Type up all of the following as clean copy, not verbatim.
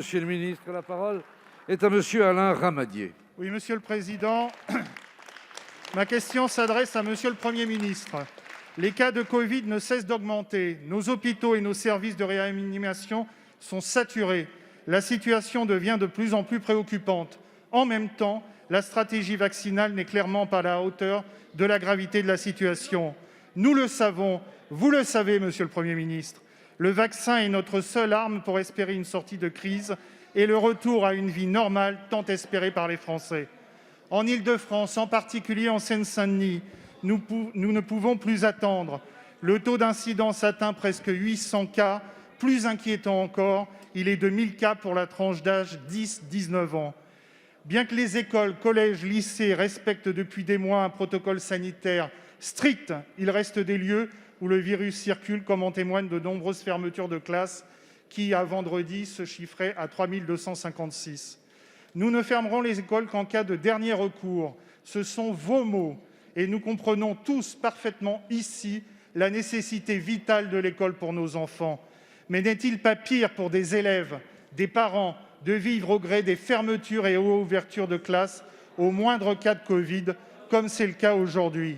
Monsieur le ministre, la parole est à monsieur Alain Ramadier. Oui, Monsieur le Président, ma question s'adresse à Monsieur le Premier ministre. Les cas de Covid ne cessent d'augmenter. Nos hôpitaux et nos services de réanimation sont saturés. La situation devient de plus en plus préoccupante. En même temps, la stratégie vaccinale n'est clairement pas à la hauteur de la gravité de la situation. Nous le savons, vous le savez, Monsieur le Premier ministre. Le vaccin est notre seule arme pour espérer une sortie de crise et le retour à une vie normale tant espérée par les Français. En Île-de-France, en particulier en Seine-Saint-Denis, nous ne pouvons plus attendre. Le taux d'incidence atteint presque 800 cas. Plus inquiétant encore, il est de 1000 cas pour la tranche d'âge 10-19 ans. Bien que les écoles, collèges, lycées respectent depuis des mois un protocole sanitaire strict, il reste des lieux où le virus circule, comme en témoignent de nombreuses fermetures de classes qui, à vendredi, se chiffraient à 3256. Nous ne fermerons les écoles qu'en cas de dernier recours. Ce sont vos mots. Et nous comprenons tous parfaitement ici la nécessité vitale de l'école pour nos enfants. Mais n'est-il pas pire pour des élèves, des parents, de vivre au gré des fermetures et ouvertures de classes au moindre cas de Covid, comme c'est le cas aujourd'hui?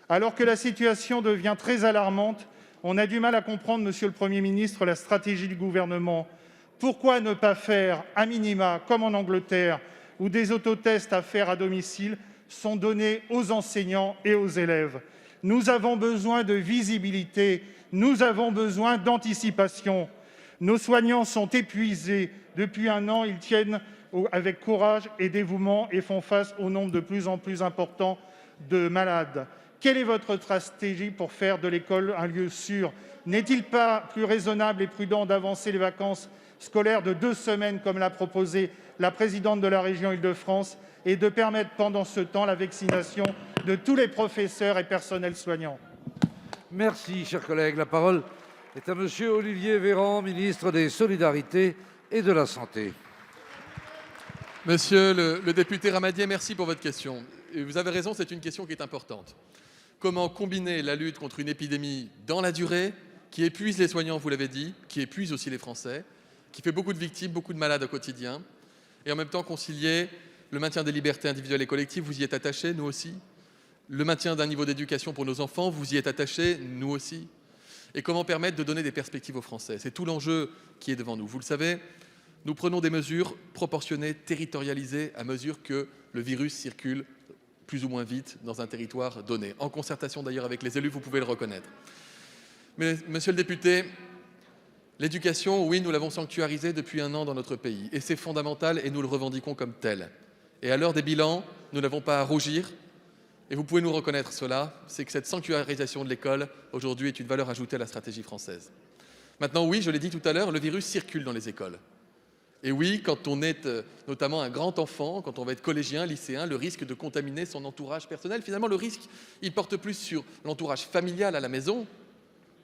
Alors que la situation devient très alarmante, on a du mal à comprendre, Monsieur le Premier ministre, la stratégie du gouvernement. Pourquoi ne pas faire, à minima, comme en Angleterre, où des autotests à faire à domicile sont donnés aux enseignants et aux élèves? Nous avons besoin de visibilité, nous avons besoin d'anticipation. Nos soignants sont épuisés. Depuis un an, ils tiennent avec courage et dévouement et font face au nombre de plus en plus important de malades. Quelle est votre stratégie pour faire de l'école un lieu sûr? N'est-il pas plus raisonnable et prudent d'avancer les vacances scolaires de 2 semaines, comme l'a proposé la présidente de la région Île-de-France, et de permettre pendant ce temps la vaccination de tous les professeurs et personnels soignants? Merci, cher collègue. La parole est à monsieur Olivier Véran, ministre des Solidarités et de la Santé. Monsieur le député Ramadier, merci pour votre question. Et vous avez raison, c'est une question qui est importante. Comment combiner la lutte contre une épidémie dans la durée, qui épuise les soignants, vous l'avez dit, qui épuise aussi les Français, qui fait beaucoup de victimes, beaucoup de malades au quotidien, et en même temps concilier le maintien des libertés individuelles et collectives, vous y êtes attachés, nous aussi, le maintien d'un niveau d'éducation pour nos enfants, vous y êtes attachés, nous aussi, et comment permettre de donner des perspectives aux Français. C'est tout l'enjeu qui est devant nous. Vous le savez, nous prenons des mesures proportionnées, territorialisées, à mesure que le virus circule plus ou moins vite dans un territoire donné, en concertation d'ailleurs avec les élus, vous pouvez le reconnaître. Mais, monsieur le député, l'éducation, oui, nous l'avons sanctuarisée depuis un an dans notre pays, et c'est fondamental, et nous le revendiquons comme tel. Et à l'heure des bilans, nous n'avons pas à rougir, et vous pouvez nous reconnaître cela, c'est que cette sanctuarisation de l'école, aujourd'hui, est une valeur ajoutée à la stratégie française. Maintenant, oui, je l'ai dit tout à l'heure, le virus circule dans les écoles. Et oui, quand on est notamment un grand enfant, quand on va être collégien, lycéen, le risque de contaminer son entourage personnel, finalement, le risque, il porte plus sur l'entourage familial à la maison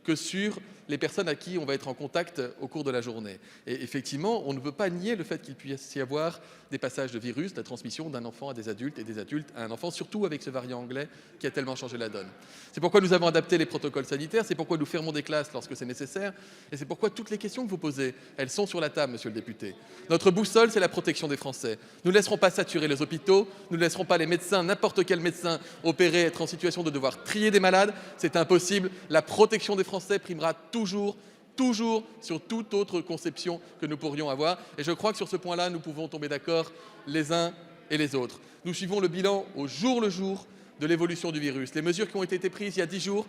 que sur les personnes à qui on va être en contact au cours de la journée. Et effectivement, on ne peut pas nier le fait qu'il puisse y avoir des passages de virus, de la transmission d'un enfant à des adultes et des adultes à un enfant, surtout avec ce variant anglais qui a tellement changé la donne. C'est pourquoi nous avons adapté les protocoles sanitaires, c'est pourquoi nous fermons des classes lorsque c'est nécessaire, et c'est pourquoi toutes les questions que vous posez, elles sont sur la table, monsieur le député. Notre boussole, c'est la protection des Français. Nous ne laisserons pas saturer les hôpitaux, nous ne laisserons pas les médecins, n'importe quel médecin opérer, être en situation de devoir trier des malades, c'est impossible. La protection des Français primera toujours sur toute autre conception que nous pourrions avoir. Et je crois que sur ce point-là, nous pouvons tomber d'accord les uns et les autres. Nous suivons le bilan au jour le jour de l'évolution du virus. Les mesures qui ont été prises il y a 10 jours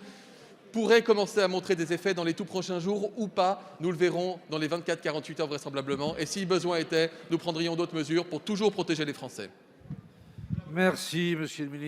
pourraient commencer à montrer des effets dans les tout prochains jours ou pas. Nous le verrons dans les 24-48 heures vraisemblablement. Et si besoin était, nous prendrions d'autres mesures pour toujours protéger les Français. Merci, monsieur le ministre.